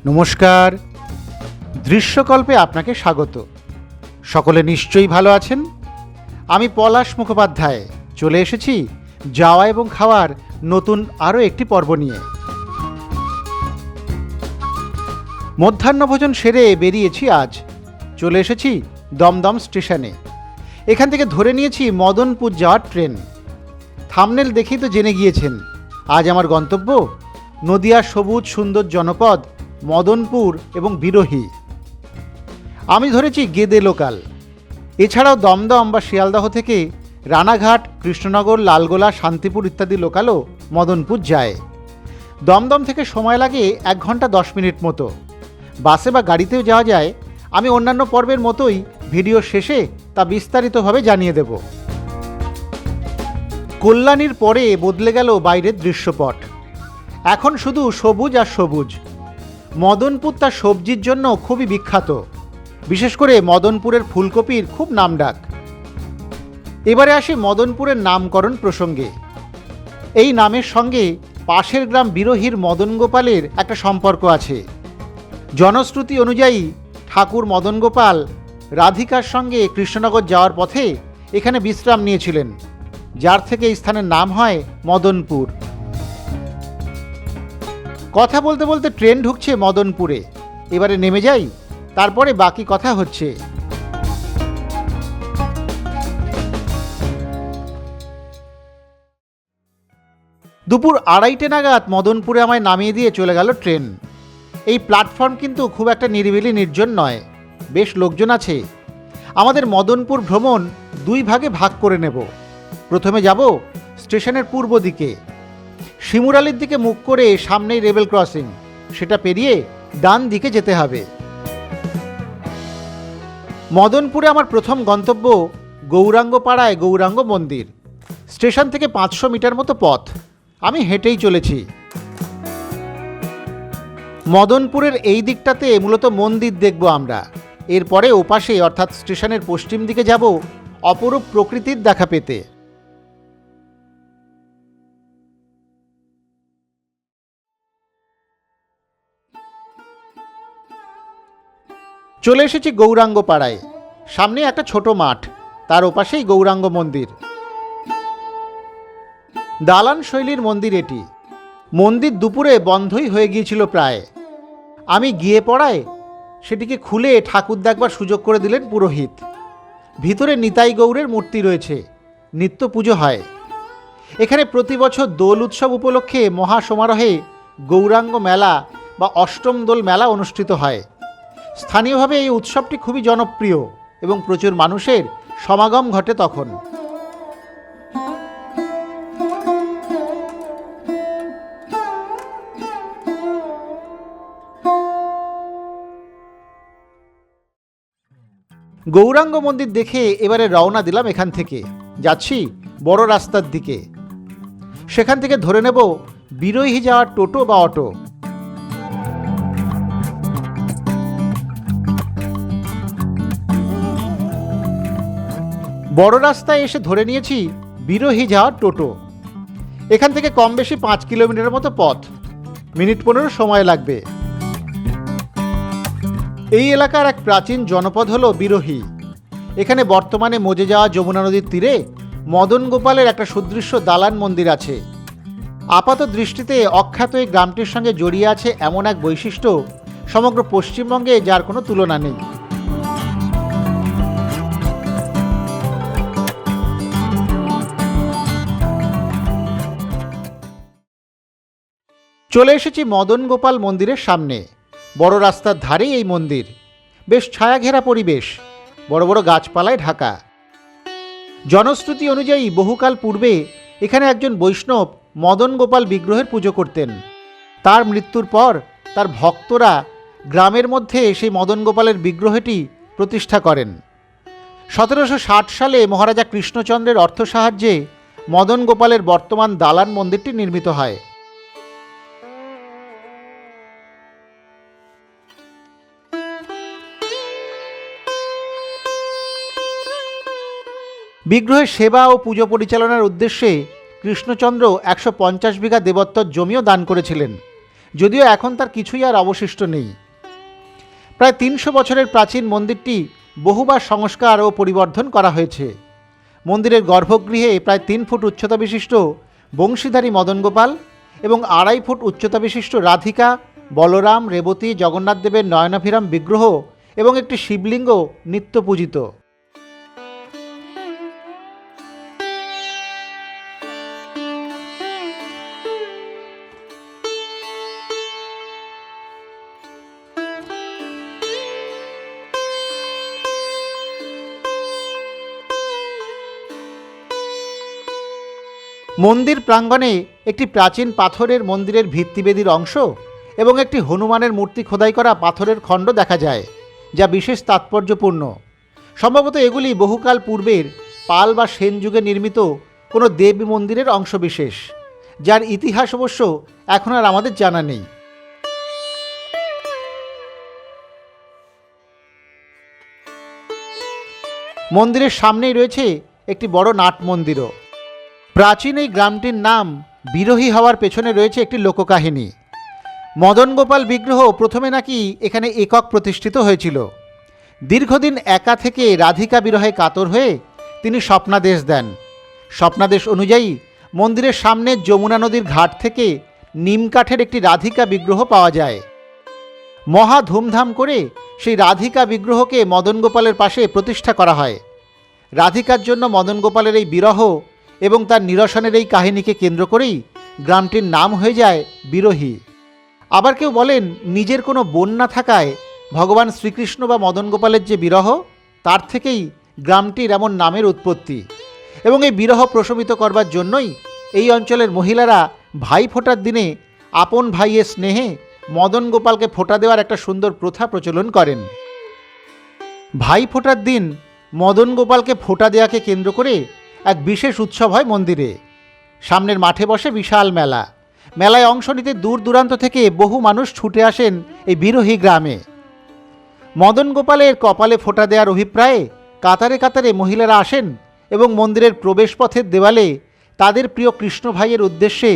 নমস্কার। দৃশ্যকল্পে আপনাকে স্বাগত। সকলে নিশ্চয়ই ভালো আছেন। আমি পলাশ মুখোপাধ্যায় চলে এসেছি যাওয়া এবং খাওয়ার নতুন আরও একটি পর্ব নিয়ে। মধ্যাহ্নভোজন সেরে বেরিয়েছি আজ। চলে এসেছি দমদম স্টেশনে। এখান থেকে ধরে নিয়েছি মদনপুর যাওয়ার ট্রেন। থাম্বনেল দেখেই তো জেনে গিয়েছেন আজ আমার গন্তব্য নদিয়ার সবুজ সুন্দর জনপদ মদনপুর এবং বিরোহী। আমি ধরেছি গেদে লোকাল। এছাড়াও দমদম বা শিয়ালদহ থেকে রানাঘাট, কৃষ্ণনগর, লালগোলা, শান্তিপুর ইত্যাদি লোকালও মদনপুর যায়। দমদম থেকে সময় লাগে 1 ঘন্টা 10 মিনিট মতো। বাসে বা গাড়িতেও যাওয়া যায়। আমি অন্যান্য পর্বের মতোই ভিডিও শেষে তা বিস্তারিতভাবে জানিয়ে দেব। কল্যাণীর পরে বদলে গেল বাইরের দৃশ্যপট। এখন শুধু সবুজ আর সবুজ। মদনপুর তার সবজির জন্য খুবই বিখ্যাত। বিশেষ করে মদনপুরের ফুলকপির খুব নামডাক। এবারে আসি মদনপুরের নামকরণ প্রসঙ্গে। এই নামের সঙ্গে পাশের গ্রাম বিরোহীর মদন গোপালের একটা সম্পর্ক আছে। জনশ্রুতি অনুযায়ী ঠাকুর মদন গোপাল রাধিকার সঙ্গে কৃষ্ণনগর যাওয়ার পথে এখানে বিশ্রাম নিয়েছিলেন, যার থেকে এই স্থানের নাম হয় মদনপুর। কথা বলতে বলতে ট্রেন ঢুকছে মদনপুরে। এবারে নেমে যাই, তারপরে বাকি কথা হচ্ছে। দুপুর 2:30 নাগাদ মদনপুরে আমায় নামিয়ে দিয়ে চলে গেল ট্রেন। এই প্ল্যাটফর্ম কিন্তু খুব একটা নিরিবিলি নির্জন নয়, বেশ লোকজন আছে। আমাদের মদনপুর ভ্রমণ 2 ভাগে ভাগ করে নেব। প্রথমে যাব স্টেশনের পূর্ব দিকে। শিমুরালির দিকে মুখ করে সামনেই রেবেল ক্রসিং, সেটা পেরিয়ে ডান দিকে যেতে হবে। মদনপুরে আমার প্রথম গন্তব্য গৌরাঙ্গপাড়ায় গৌরাঙ্গ মন্দির। স্টেশন থেকে 500 মিটার মতো পথ। আমি হেঁটেই চলেছি। মদনপুরের এই দিকটাতে মূলত মন্দির দেখব আমরা। এরপরে ওপাশে অর্থাৎ স্টেশনের পশ্চিম দিকে যাব অপরূপ প্রকৃতির দেখা পেতে। চলে এসেছি গৌরাঙ্গ পাড়ায়। সামনে একটা ছোট মাঠ, তার ওপাশেই গৌরাঙ্গ মন্দির। দালান শৈলীর মন্দির এটি। মন্দির দুপুরে বন্ধই হয়ে গিয়েছিল প্রায়। আমি গিয়ে পড়ায় সেটিকে খুলে ঠাকুর দেখবার সুযোগ করে দিলেন পুরোহিত। ভিতরে নিতাই গৌরের মূর্তি রয়েছে, নিত্য পুজো হয়। এখানে প্রতি বছর দোল উৎসব উপলক্ষে মহাসমারোহে গৌরাঙ্গ মেলা বা অষ্টম দোল মেলা অনুষ্ঠিত হয়। স্থানীয়ভাবে এই উৎসবটি খুবই জনপ্রিয় এবং প্রচুর মানুষের সমাগম ঘটে তখন। গৌরাঙ্গ মন্দির দেখে এবারে রওনা দিলাম এখান থেকে। যাচ্ছি বড় রাস্তার দিকে। সেখান থেকে ধরে নেব বিরোহী যাওয়ার টোটো বা অটো। বড় রাস্তায় এসে ধরে নিয়েছি বিরোহী যাওয়ার টোটো। এখান থেকে কম বেশি 5 কিলোমিটার মতো পথ, মিনিট 15 সময় লাগবে। এই এলাকার এক প্রাচীন জনপদ হলো বিরোহী। এখানে বর্তমানে মজে যাওয়া যমুনা নদীর তীরে মদন গোপালের একটা সুদৃশ্য দালান মন্দির আছে। আপাত দৃষ্টিতে অখ্যাত এই গ্রামটির সঙ্গে জড়িয়ে আছে এমন এক বৈশিষ্ট্য সমগ্র পশ্চিমবঙ্গে যার কোনো তুলনা নেই। চলে এসেছি মদন গোপাল মন্দিরের সামনে। বড় রাস্তার ধারেই এই মন্দির। বেশ ছায়াঘেরা পরিবেশ, বড় বড় গাছপালায় ঢাকা। জনশ্রুতি অনুযায়ী বহুকাল পূর্বে এখানে একজন বৈষ্ণব মদন গোপাল বিগ্রহের পুজো করতেন। তার মৃত্যুর পর তার ভক্তরা গ্রামের মধ্যে সেই মদন গোপালের বিগ্রহটি প্রতিষ্ঠা করেন। 1760 সালে মহারাজা কৃষ্ণচন্দ্রের অর্থ সাহায্যে মদন গোপালের বর্তমান দালান মন্দিরটি নির্মিত হয়। বিগ্রহের সেবা ও পুজো পরিচালনার উদ্দেশ্যে কৃষ্ণচন্দ্র 150 বিঘা দেবত্বর জমিও দান করেছিলেন। যদিও এখন তার কিছুই আর অবশিষ্ট নেই। প্রায় ৩০০ বছরের প্রাচীন মন্দিরটি বহুবার সংস্কার ও পরিবর্ধন করা হয়েছে। মন্দিরের গর্ভগৃহে প্রায় ৩ ফুট উচ্চতা বিশিষ্ট বংশীধারী মদন গোপাল এবং ২.৫ ফুট উচ্চতা বিশিষ্ট রাধিকা, বলরাম, রেবতী, জগন্নাথ দেবের নয়নাভিরাম বিগ্রহ এবং একটি শিবলিঙ্গ নিত্য পূজিত। মন্দির প্রাঙ্গণে একটি প্রাচীন পাথরের মন্দিরের ভিত্তিবেদির অংশ এবং একটি হনুমানের মূর্তি খোদাই করা পাথরের খণ্ড দেখা যায়, যা বিশেষ তাৎপর্যপূর্ণ। সম্ভবত এগুলি বহুকাল পূর্বের পাল বা সেন যুগে নির্মিত কোনো দেবী মন্দিরের অংশবিশেষ, যার ইতিহাস অবশ্য এখন আর আমাদের জানা নেই। মন্দিরের সামনেই রয়েছে একটি বড় নাট মন্দিরও। প্রাচীন এই গ্রামটির নাম বিরোহী হওয়ার পেছনে রয়েছে একটি লোককাহিনী। মদন গোপাল বিগ্রহ প্রথমে নাকি এখানে একক প্রতিষ্ঠিত হয়েছিল। দীর্ঘদিন একা থেকে রাধিকা বিরহে কাতর হয়ে তিনি স্বপ্নাদেশ দেন। স্বপ্নাদেশ অনুযায়ী মন্দিরের সামনে যমুনা নদীর ঘাট থেকে নিমকাঠের একটি রাধিকা বিগ্রহ পাওয়া যায়। মহা ধুমধাম করে সেই রাধিকা বিগ্রহকে মদন গোপালের পাশে প্রতিষ্ঠা করা হয়। রাধিকার জন্য মদন গোপালের এই বিরহ এবং তার নিরসনের এই কাহিনীকে কেন্দ্র করেই গ্রামটির নাম হয়ে যায় বিরোহী। আবার কেউ বলেন, নিজের কোনো বোন না থাকায় ভগবান শ্রীকৃষ্ণ বা মদন গোপালের যে বিরহ, তার থেকেই গ্রামটির এমন নামের উৎপত্তি। এবং এই বিরহ প্রশমিত করবার জন্যই এই অঞ্চলের মহিলারা ভাই ফোঁটার দিনে আপন ভাইয়ের স্নেহে মদন গোপালকে ফোঁটা দেওয়ার একটা সুন্দর প্রথা প্রচলন করেন। ভাই ফোঁটার দিন মদন গোপালকে ফোঁটা দেওয়াকে কেন্দ্র করে এক বিশেষ উৎসব হয় মন্দিরে। সামনের মাঠে বসে বিশাল মেলা। মেলায় অংশ নিতে দূর দূরান্ত থেকে বহু মানুষ ছুটে আসেন এই বিরোহী গ্রামে। মদন গোপালের কপালে ফোঁটা দেওয়ার অভিপ্রায়ে কাতারে কাতারে মহিলারা আসেন এবং মন্দিরের প্রবেশপথের দেওয়ালে তাদের প্রিয় কৃষ্ণ ভাইয়ের উদ্দেশ্যে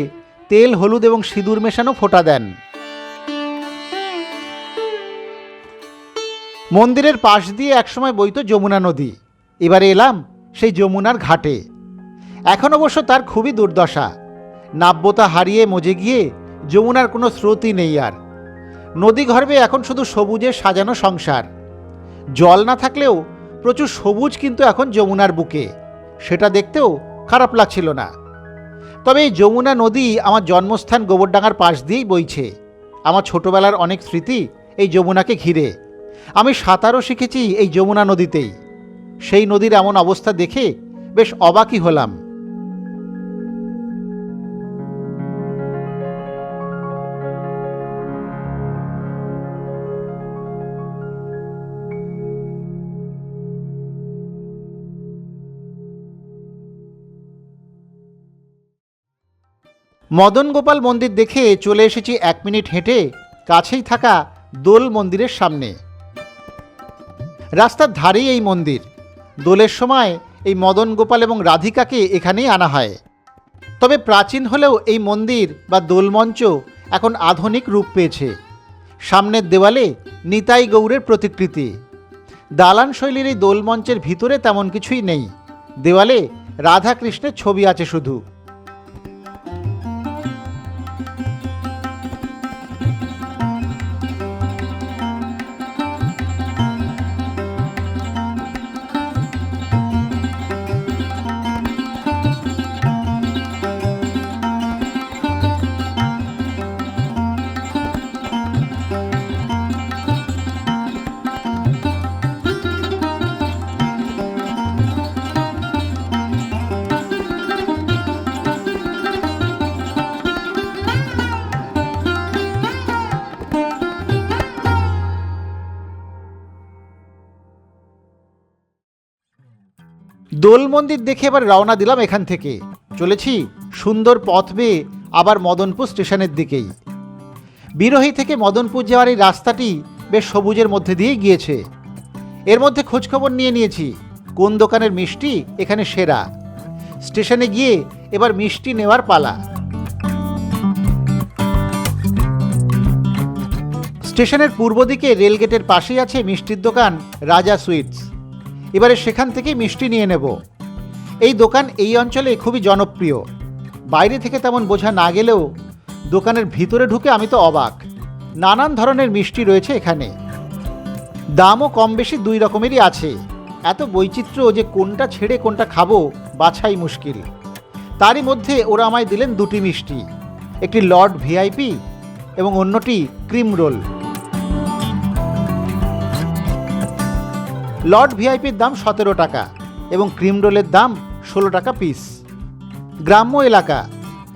তেল, হলুদ এবং সিঁদুর মেশানো ফোঁটা দেন। মন্দিরের পাশ দিয়ে একসময় বইত যমুনা নদী। এবারে এলাম সেই যমুনার ঘাটে। এখন অবশ্য তার খুবই দুর্দশা। নাব্যতা হারিয়ে মজে গিয়ে যমুনার কোনো স্রোতই নেই আর। নদী গর্ভে এখন শুধু সবুজে সাজানো সংসার। জল না থাকলেও প্রচুর সবুজ কিন্তু এখন যমুনার বুকে, সেটা দেখতেও খারাপ লাগছিল না। তবে এই যমুনা নদী আমার জন্মস্থান গোবরডাঙ্গার পাশ দিয়েই বইছে। আমার ছোটবেলার অনেক স্মৃতি এই যমুনাকে ঘিরে। আমি সাঁতারও শিখেছি এই যমুনা নদীতেই। সেই নদীর এমন অবস্থা দেখে বেশ অবাকই হলাম। মদন গোপাল মন্দির দেখে চলে এসেছি 1 মিনিট হেঁটে কাছেই থাকা দোল মন্দিরের সামনে। রাস্তার ধারেই এই মন্দির। দোলের সময় এই মদন গোপাল এবং রাধিকাকে এখানেই আনা হয়। তবে প্রাচীন হলেও এই মন্দির বা দোলমঞ্চ এখন আধুনিক রূপ পেয়েছে। সামনের দেওয়ালে নিতাই গৌরের প্রতিকৃতি। দালান শৈলীর এই দোলমঞ্চের ভিতরে তেমন কিছুই নেই। দেওয়ালে রাধা কৃষ্ণের ছবি আছে শুধু। দোল মন্দির দেখে এবার রওনা দিলাম এখান থেকে। চলেছি সুন্দর পথ বেয়ে আবার মদনপুর স্টেশনের দিকেই। বিরোহী থেকে মদনপুর যাওয়ার এই রাস্তাটি বেশ সবুজের মধ্যে দিয়েই গিয়েছে। এর মধ্যে খোঁজখবর নিয়ে নিয়েছি কোন দোকানের মিষ্টি এখানে সেরা। স্টেশনে গিয়ে এবার মিষ্টি নেওয়ার পালা। স্টেশনের পূর্ব দিকে রেলগেটের পাশেই আছে মিষ্টির দোকান রাজা সুইটস। এবারে সেখান থেকেই মিষ্টি নিয়ে নেব। এই দোকান এই অঞ্চলে খুবই জনপ্রিয়। বাইরে থেকে তেমন বোঝা না গেলেও দোকানের ভিতরে ঢুকে আমি তো অবাক। নানান ধরনের মিষ্টি রয়েছে এখানে। দামও কম বেশি দুই রকমেরই আছে। এত বৈচিত্র্য যে কোনটা ছেড়ে কোনটা খাবো বাছাই মুশকিল। তারই মধ্যে ওরা আমায় দিলেন দুটি মিষ্টি, একটি লর্ড ভিআইপি এবং অন্যটি ক্রিম রোল। লর্ড ভিআইপির দাম 17 টাকা এবং ক্রিম রোলের দাম 16 টাকা পিস। গ্রাম্য এলাকা,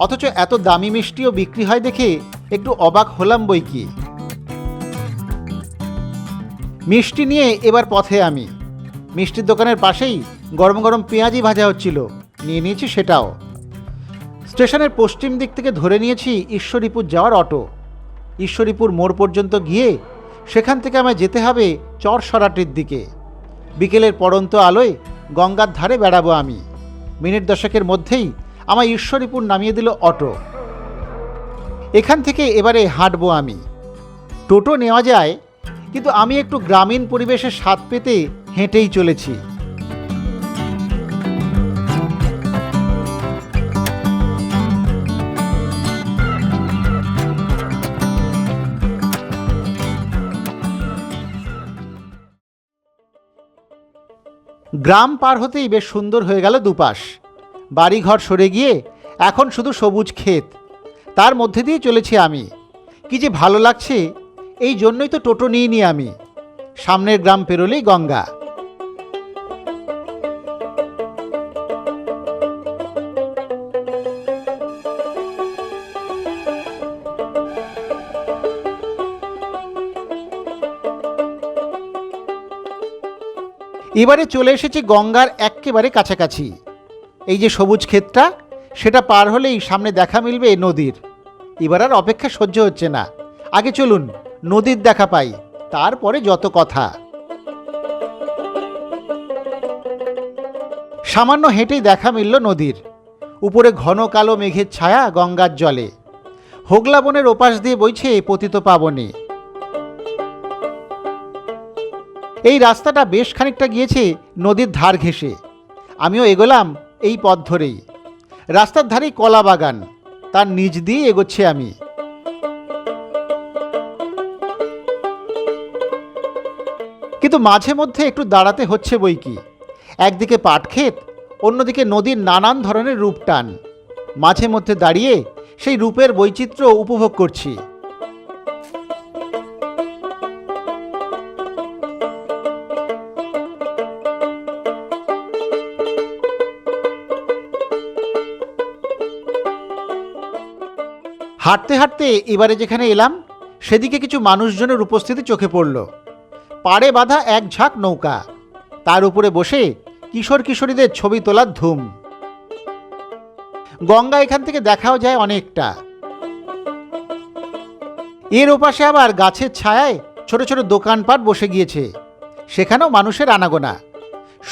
অথচ এত দামি মিষ্টিও বিক্রি হয় দেখে একটু অবাক হলাম বই কি। মিষ্টি নিয়ে এবার পথে আমি। মিষ্টির দোকানের পাশেই গরম গরম পেঁয়াজি ভাজা হচ্ছিল, নিয়ে নিয়েছি সেটাও। স্টেশনের পশ্চিম দিক থেকে ধরে নিয়েছি ঈশ্বরীপুর যাওয়ার অটো। ঈশ্বরীপুর মোড় পর্যন্ত গিয়ে সেখান থেকে আমায় যেতে হবে চরসরাটির দিকে। বিকেলের পড়ন্ত আলোয় গঙ্গার ধারে বেড়াবো আমি। মিনিট 10 মধ্যেই আমায় ঈশ্বরীপুর নামিয়ে দিল অটো। এখান থেকে এবারে হাঁটবো আমি। টোটো নেওয়া যায়, কিন্তু আমি একটু গ্রামীণ পরিবেশের স্বাদ পেতে হেঁটেই চলেছি। গ্রাম পার হতেই বেশ সুন্দর হয়ে গেল দুপাশ। বাড়িঘর সরে গিয়ে এখন শুধু সবুজ ক্ষেত, তার মধ্যে দিয়ে চলেছি আমি। কি যে ভালো লাগছে, এই জন্যই তো টোটো নিইনি আমি। সামনের গ্রাম পেরোলেই গঙ্গা। এবারে চলে এসেছি গঙ্গার একেবারে কাছাকাছি। এই যে সবুজ ক্ষেতটা, সেটা পার হলেই সামনে দেখা মিলবে নদীর। এবার আর অপেক্ষা সহ্য হচ্ছে না, আগে চলুন নদীর দেখা পাই, তারপরে যত কথা। সামান্য হেঁটেই দেখা মিলল নদীর। উপরে ঘন কালো মেঘের ছায়া গঙ্গার জলে। হোগলা বনের ওপাশ দিয়ে বইছে পতিত পাবনে। এই রাস্তাটা বেশ খানিকটা গিয়েছে নদীর ধার ঘেঁষে। আমিও এগোলাম এই পথ ধরেই। রাস্তার ধারেই কলা বাগান, তার নিচ দিয়ে এগোচ্ছি আমি। কিন্তু মাঝে মধ্যে একটু দাঁড়াতে হচ্ছে বই কি। একদিকে পাট ক্ষেত, অন্যদিকে নদীর নানান ধরনের রূপটান। মাঝে মধ্যে দাঁড়িয়ে সেই রূপের বৈচিত্র্য উপভোগ করছি। হাঁটতে হাঁটতে এবারে যেখানে এলাম সেদিকে কিছু মানুষজনের উপস্থিতি চোখে পড়ল। পাড়ে বাঁধা এক ঝাঁক নৌকা, তার উপরে বসে কিশোর কিশোরীদের ছবি তোলার ধুম। গঙ্গা এখান থেকে দেখাও যায় অনেকটা। এর ওপাশে আবার গাছের ছায়ায় ছোট ছোট দোকানপাট বসে গিয়েছে, সেখানেও মানুষের আনাগোনা।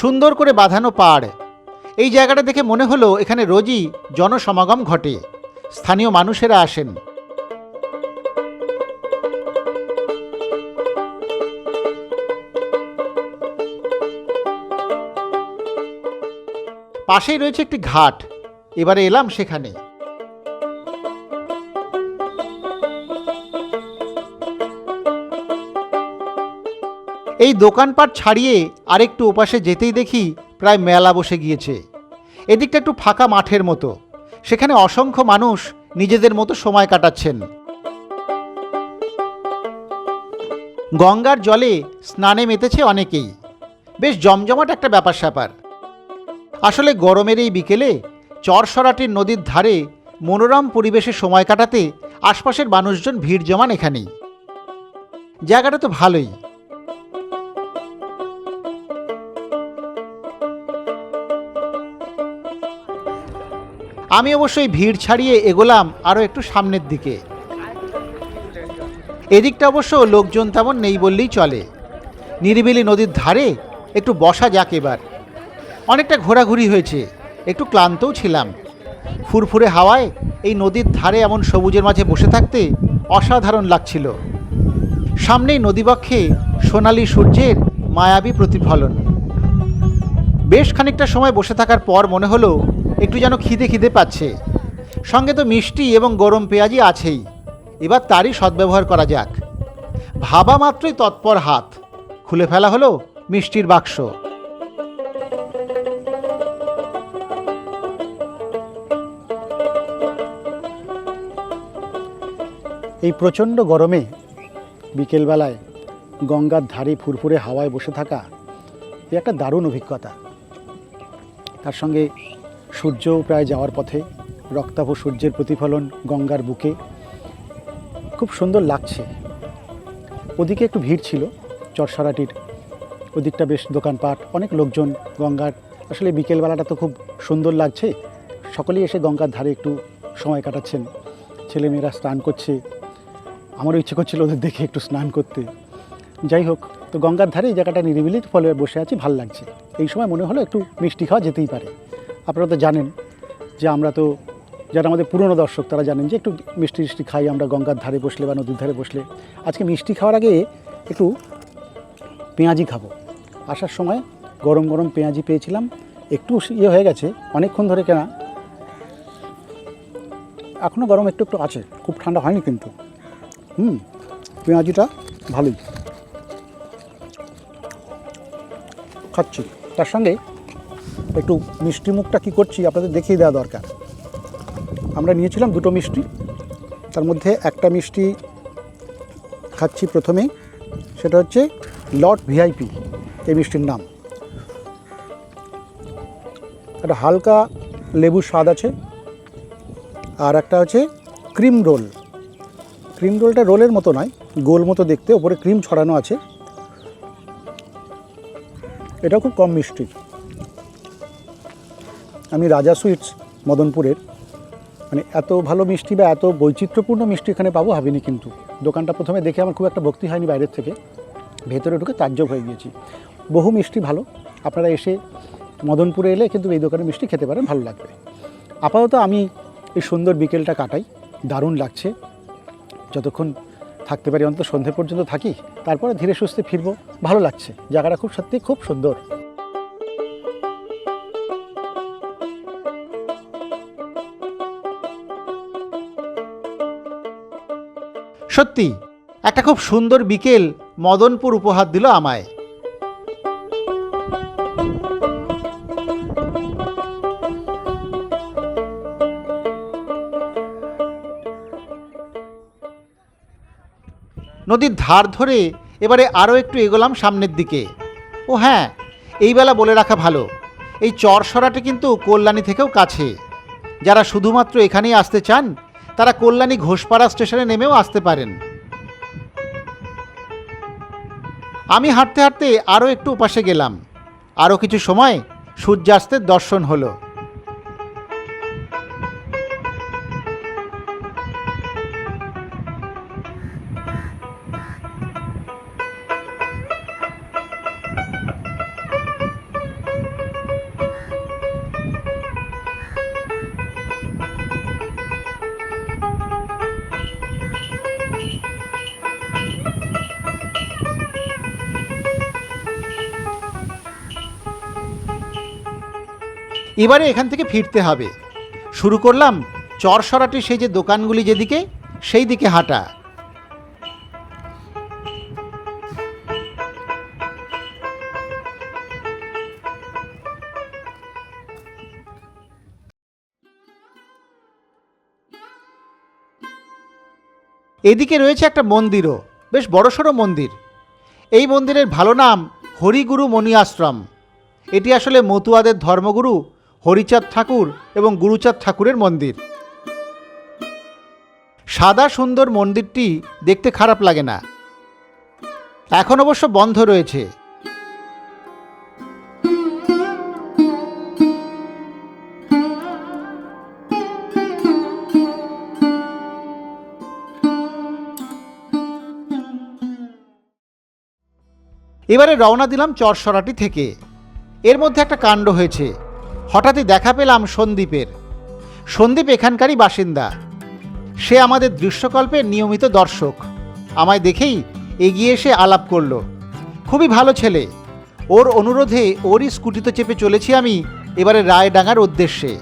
সুন্দর করে বাঁধানো পাড়। এই জায়গাটা দেখে মনে হলো এখানে রোজই জনসমাগম ঘটে, স্থানীয় মানুষেরা আসেন। পাশেই রয়েছে একটি ঘাট, এবারে এলাম সেখানে। এই দোকানপাট ছাড়িয়ে আরেকটু ওপাশে যেতেই দেখি প্রায় মেলা বসে গিয়েছে। এদিকটা একটু ফাঁকা মাঠের মতো, সেখানে অসংখ্য মানুষ নিজেদের মতো সময় কাটাচ্ছেন। গঙ্গার জলে স্নানে মেতেছে অনেকেই। বেশ জমজমাট একটা ব্যাপার স্যাপার। আসলে গরমের এই বিকেলে চরসরাটির নদীর ধারে মনোরম পরিবেশে সময় কাটাতে আশপাশের মানুষজন ভিড় জমান এখানেই। জায়গাটা তো ভালোই। আমি অবশ্যই ভিড় ছাড়িয়ে এগোলাম আরও একটু সামনের দিকে। এদিকটা অবশ্য লোকজন তেমন নেই বললেই চলে। নিরিবিলি নদীর ধারে একটু বসা যাক এবার। অনেকটা ঘোরাঘুরি হয়েছে, একটু ক্লান্তও ছিলাম। ফুরফুরে হাওয়ায় এই নদীর ধারে এমন সবুজের মাঝে বসে থাকতে অসাধারণ লাগছিল। সামনেই নদীবক্ষে সোনালি সূর্যের মায়াবী প্রতিফলন। বেশ খানিকটা সময় বসে থাকার পর মনে হলো একটু যেন খিদে খিদে পাচ্ছে। সঙ্গে তো মিষ্টি এবং গরম পেঁয়াজি আছেই, এবার তারই সদ্ব্যবহার করা যাক। ভাবা মাত্রই তৎপর হাত খুলে ফেলা হলো মিষ্টির বাক্স। এই প্রচণ্ড গরমে বিকেলবেলায় গঙ্গার ধারে ফুরফুরে হাওয়ায় বসে থাকা এ একটা দারুণ অভিজ্ঞতা। তার সঙ্গে সূর্যও প্রায় যাওয়ার পথে, রক্তাভ সূর্যের প্রতিফলন গঙ্গার বুকে, খুব সুন্দর লাগছে। ওদিকে একটু ভিড় ছিল, চরসরাটির ওদিকটা বেশ দোকানপাট, অনেক লোকজন। গঙ্গার আসলে বিকেলবেলাটা তো খুব সুন্দর লাগছে, সকলেই এসে গঙ্গার ধারে একটু সময় কাটাচ্ছেন। ছেলেমেয়েরা স্নান করছে, আমারও ইচ্ছে করছিল ওদের দেখে একটু স্নান করতে। যাই হোক, তো গঙ্গার ধারে এই জায়গাটা নিরিবিলির ফলে বসে আছি, ভাল লাগছে। এই সময় মনে হলো একটু মিষ্টি খাওয়া যেতেই পারে। আপনারা তো জানেন যে আমরা তো, যারা আমাদের পুরনো দর্শক তারা জানেন যে একটু মিষ্টি মিষ্টি খাই আমরা গঙ্গার ধারে বসলে বা নদীর ধারে বসলে। আজকে মিষ্টি খাওয়ার আগে একটু পেঁয়াজি খাবো। আসার সময় গরম গরম পেঁয়াজি পেয়েছিলাম, একটু হয়ে গেছে, অনেকক্ষণ ধরে কেনা, এখনও গরম একটু একটু আছে, খুব ঠান্ডা হয়নি কিন্তু। পেঁয়াজিটা ভালোই খাচ্ছি। তার সঙ্গে একটু মিষ্টি মুখটা কী করছি আপনাদের দেখিয়ে দেওয়া দরকার। আমরা নিয়েছিলাম দুটো মিষ্টি, তার মধ্যে একটা মিষ্টি খাচ্ছি প্রথমেই, সেটা হচ্ছে লট ভিআইপি এই মিষ্টির নাম। একটা হালকা লেবুর স্বাদ আছে। আর একটা হচ্ছে ক্রিম রোল। ক্রিম রোলটা রোলের মতো নয়, গোল মতো দেখতে, ওপরে ক্রিম ছড়ানো আছে। এটা খুব কম মিষ্টি। আমি রাজা সুইটস মদনপুরের, মানে এত ভালো মিষ্টি বা এত বৈচিত্র্যপূর্ণ মিষ্টি এখানে পাবো ভাবিনি। কিন্তু দোকানটা প্রথমে দেখে আমার খুব একটা ভক্তি হয়নি, বাইরের থেকে ভেতরে ঢুকে তাজ্জব হয়ে গিয়েছি। বহু মিষ্টি ভালো, আপনারা এসে মদনপুরে এলে কিন্তু এই দোকানে মিষ্টি খেতে পারেন, ভালো লাগবে। আপাতত আমি এই সুন্দর বিকেলটা কাটাই, দারুণ লাগছে। যতক্ষণ থাকতে পারি, অন্তত সন্ধে পর্যন্ত থাকি, তারপরে ধীরে সুস্থে ফিরবো। ভালো লাগছে, জায়গাটা খুব সত্যি খুব সুন্দর। সত্যি একটা খুব সুন্দর বিকেল মদনপুর উপহার দিল আমায়। নদীর ধার ধরে এবারে আরও একটু এগোলাম সামনের দিকে। ও হ্যাঁ, এই বেলা বলে রাখা ভালো, এই চরসরাটি কিন্তু কল্যাণী থেকেও কাছে। যারা শুধুমাত্র এখানেই আসতে চান তারা কল্যাণী ঘোষপাড়া স্টেশনে নেমেও আসতে পারেন। আমি হাঁটতে হাঁটতে আরও একটু ওপাশে গেলাম। আরও কিছু সময় সূর্যাস্তের দর্শন হলো। এবারে এখান থেকে ফিরতে হবে। শুরু করলাম চরসরাটি সেই যে দোকানগুলি যেদিকে, সেই দিকে হাঁটা। এদিকে রয়েছে একটা মন্দিরও, বেশ বড়সড় মন্দির। এই মন্দিরের ভালো নাম হরিগুরু মণি আশ্রম। এটি আসলে মতুয়াদের ধর্মগুরু হরিচাঁদ ঠাকুর এবং গুরুচাঁদ ঠাকুরের মন্দির। সাদা সুন্দর মন্দিরটি দেখতে খারাপ লাগে না। এখন অবশ্য বন্ধ রয়েছে। এবারে রওনা দিলাম চরসরাটি থেকে। এর মধ্যে একটা কাণ্ড হয়েছে। হঠাৎই দেখা পেলাম সন্দীপের। সন্দীপ এখানকারই বাসিন্দা। সে আমাদের দৃশ্যকল্পের নিয়মিত দর্শক। আমায় দেখেই এগিয়ে এসে আলাপ করলো। খুবই ভালো ছেলে। ওর অনুরোধে ওরই স্কুটিতে চেপে চলেছি আমি এবারে রায়ডাঙ্গার উদ্দেশ্যে।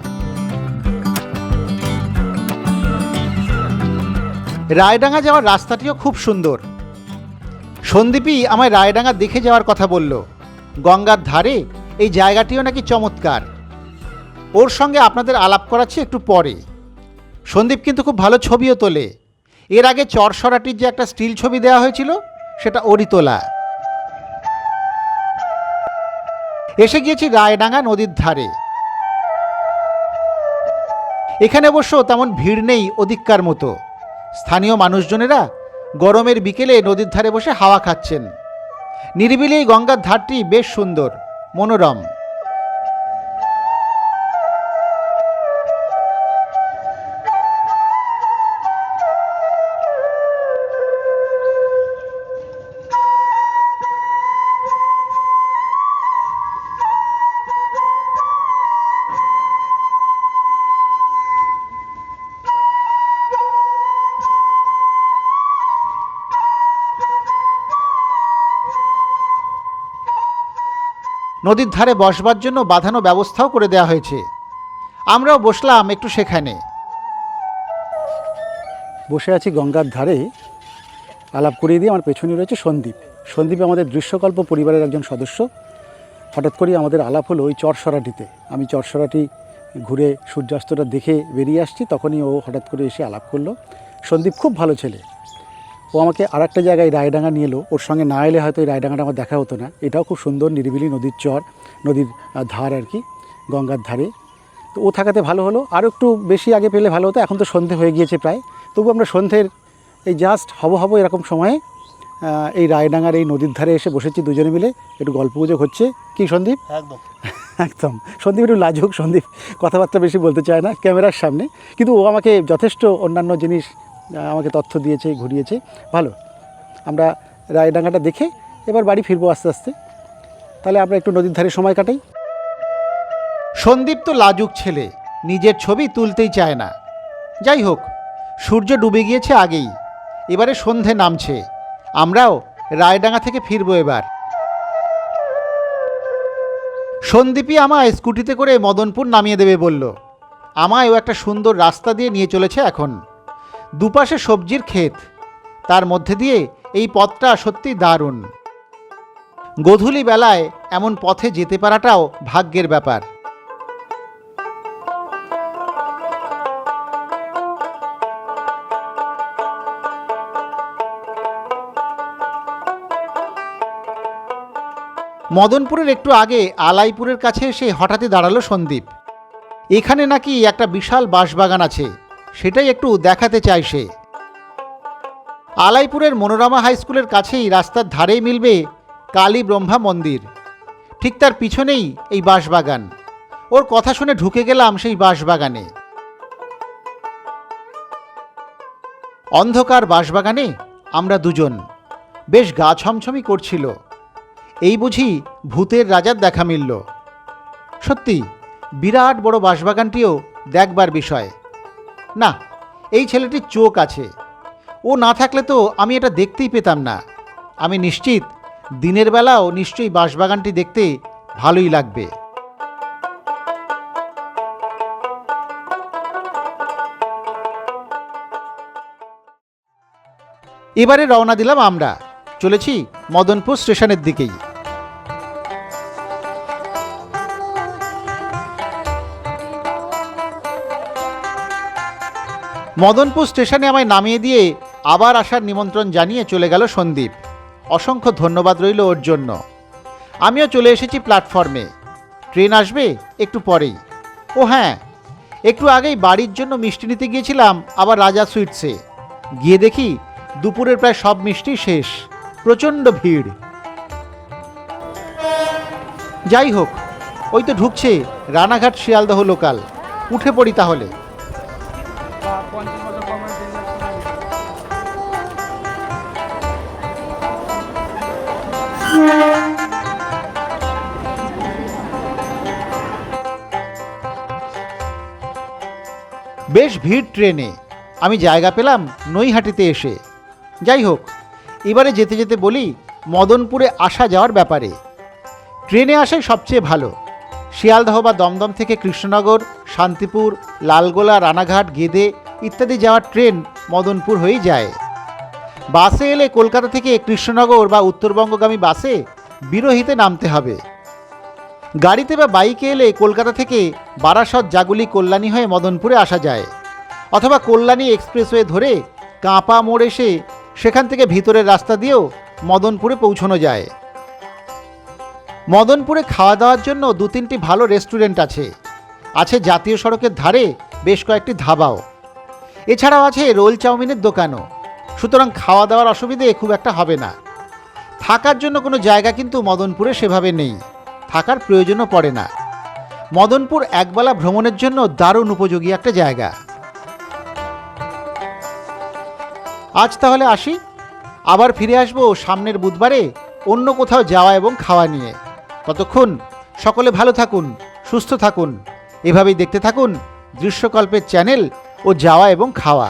রায়ডাঙ্গা যাওয়ার রাস্তাটিও খুব সুন্দর। সন্দীপই আমায় রায়ডাঙ্গা দেখে যাওয়ার কথা বলল। গঙ্গার ধারে এই জায়গাটিও নাকি চমৎকার। ওর সঙ্গে আপনাদের আলাপ করাচ্ছি একটু পরে। সন্দীপ কিন্তু খুব ভালো ছবিও তোলে। এর আগে চরসরাটির যে একটা স্টিল ছবি দেওয়া হয়েছিল সেটা ওরই তোলা। এসে গিয়েছি রায়ডাঙ্গা নদীর ধারে। এখানে অবশ্য তেমন ভিড় নেই ওদিককার মতো। স্থানীয় মানুষজনেরা গরমের বিকেলে নদীর ধারে বসে হাওয়া খাচ্ছেন। নিরিবিলি এই গঙ্গার ধারটি বেশ সুন্দর, মনোরম। নদীর ধারে বসবার জন্য বাঁধানো ব্যবস্থাও করে দেওয়া হয়েছে। আমরাও বসলাম একটু সেখানে। বসে আছি গঙ্গার ধারে, আলাপ করিয়ে দিয়ে আমার পেছনে রয়েছে সন্দীপ। সন্দীপ আমাদের দৃশ্যকল্প পরিবারের একজন সদস্য। হঠাৎ করেই আমাদের আলাপ হলো ওই চরসরাটিতে। আমি চরসরাটি ঘুরে সূর্যাস্তটা দেখে বেরিয়ে আসছি, তখনই ও হঠাৎ করে এসে আলাপ করলো। সন্দীপ খুব ভালো ছেলে। ও আমাকে আর একটা জায়গায় রায়ডাঙ্গা নিয়ে এলো। ওর সঙ্গে না এলে হয়তো এই রায়ডাঙ্গাটা আমার দেখা হতো না। এটাও খুব সুন্দর, নিরিবিলি নদীর চর, নদীর ধার আর কি, গঙ্গার ধারে। তো ও থাকাতে ভালো হলো। আরও একটু বেশি আগে পেলে ভালো হতো। এখন তো সন্ধে হয়ে গিয়েছে প্রায়। তবু আমরা সন্ধ্যের এই জাস্ট হব এরকম সময়ে এই রায়ডাঙ্গার এই নদীর ধারে এসে বসেছি দুজনে মিলে। একটু গল্প গুজব হচ্ছে। কি সন্দীপ? একদম একদম। সন্দীপ একটু লাজুক। সন্দীপ কথাবার্তা বেশি বলতে চায় না ক্যামেরার সামনে, কিন্তু ও আমাকে যথেষ্ট অন্যান্য জিনিস আমাকে তথ্য দিয়েছে, ঘুরিয়েছে। ভালো। আমরা রায়ডাঙ্গাটা দেখে এবার বাড়ি ফিরবো আস্তে আস্তে। তাহলে আমরা একটু নদীর ধারে সময় কাটাই। সন্দীপ তো লাজুক ছেলে, নিজের ছবি তুলতেই চায় না। যাই হোক, সূর্য ডুবে গিয়েছে আগেই। এবারে সন্ধে নামছে। আমরাও রায়ডাঙ্গা থেকে ফিরবো এবার। সন্দীপই আমায় স্কুটিতে করে মদনপুর নামিয়ে দেবে বলল। আমায় ও একটা সুন্দর রাস্তা দিয়ে নিয়ে চলেছে এখন। দুপাশে সবজির ক্ষেত, তার মধ্যে দিয়ে এই পথটা সত্যি দারুণ। গোধূলি বেলায় এমন পথে যেতে পারাটাও ভাগ্যের ব্যাপার। মদনপুরের একটু আগে আলাইপুরের কাছে এসে হঠাৎই দাঁড়ালো সন্দীপ। এখানে নাকি একটা বিশাল বাঁশবাগান আছে, সেটাই একটু দেখাতে চায় সে। আলাইপুরের মনোরমা হাই স্কুলের কাছেই রাস্তার ধারেই মিলবে কালী ব্রহ্মা মন্দির। ঠিক তার পিছনেই এই বাঁশবাগান। ওর কথা শুনে ঢুকে গেলাম সেই বাঁশবাগানে। অন্ধকার বাঁশবাগানে আমরা দুজন। বেশ গা ছমছমি করছিল। এই বুঝি ভূতের রাজার দেখা মিলল। সত্যি বিরাট বড় বাঁশবাগানটিও দেখবার বিষয়। না, এই ছেলেটির চোখ আছে। ও না থাকলে তো আমি এটা দেখতেই পেতাম না। আমি নিশ্চিত দিনের বেলাও নিশ্চয়ই বাঁশবাগানটি দেখতে ভালোই লাগবে। এবারে রওনা দিলাম আমরা। চলেছি মদনপুর স্টেশনের দিকেই। মদনপুর স্টেশনে আমায় নামিয়ে দিয়ে আবার আসার নিমন্ত্রণ জানিয়ে চলে গেল সন্দীপ। অসংখ্য ধন্যবাদ রইল ওর জন্য। আমিও চলে এসেছি প্ল্যাটফর্মে। ট্রেন আসবে একটু পরেই। ও হ্যাঁ, একটু আগেই বাড়ির জন্য মিষ্টি নিতে গিয়েছিলাম আবার রাজা সুইটসে। গিয়ে দেখি দুপুরের প্রায় সব মিষ্টি শেষ। প্রচণ্ড ভিড়। যাই হোক, ওই তো ঢুকছে রানাঘাট শিয়ালদহ লোকাল। উঠে পড়ি তাহলে। বেশ ভিড় ট্রেনে। আমি জায়গা পেলাম নৈহাটিতে এসে। যাই হোক, এবারে যেতে যেতে বলি মদনপুরে আসা যাওয়ার ব্যাপারে। ট্রেনে আসাই সবচেয়ে ভালো। শিয়ালদহ বা দমদম থেকে কৃষ্ণনগর, শান্তিপুর, লালগোলা, রানাঘাট, গেদে ইত্যাদি যাওয়ার ট্রেন মদনপুর হয়েই যায়। বাসে এলে কলকাতা থেকে কৃষ্ণনগর বা উত্তরবঙ্গগামী বাসে বিরোহিতে নামতে হবে। গাড়িতে বা বাইকে এলে কলকাতা থেকে বারাসত, জাগুলি, কল্যাণী হয়ে মদনপুরে আসা যায়, অথবা কল্যাণী এক্সপ্রেসওয়ে ধরে কাঁপা মোড় এসে সেখান থেকে ভিতরের রাস্তা দিয়েও মদনপুরে পৌঁছানো যায়। মদনপুরে খাওয়া দাওয়ার জন্য 2-3টি ভালো রেস্টুরেন্ট আছে জাতীয় সড়কের ধারে বেশ কয়েকটি ধাবাও। এছাড়াও আছে রোল চাউমিনের দোকানও। সুতরাং খাওয়া দাওয়ার অসুবিধে খুব একটা হবে না। থাকার জন্য কোনো জায়গা কিন্তু মদনপুরে সেভাবে নেই, থাকার প্রয়োজনও পড়ে না। মদনপুর একবেলা ভ্রমণের জন্য দারুণ উপযোগী একটা জায়গা। আজ তাহলে আসি, আবার ফিরে আসবো সামনের বুধবারে অন্য কোথাও যাওয়া এবং খাওয়া নিয়ে। ততক্ষণ সকলে ভালো থাকুন, সুস্থ থাকুন, এভাবেই দেখতে থাকুন দৃশ্যকল্পের চ্যানেল ও যাওয়া এবং খাওয়া।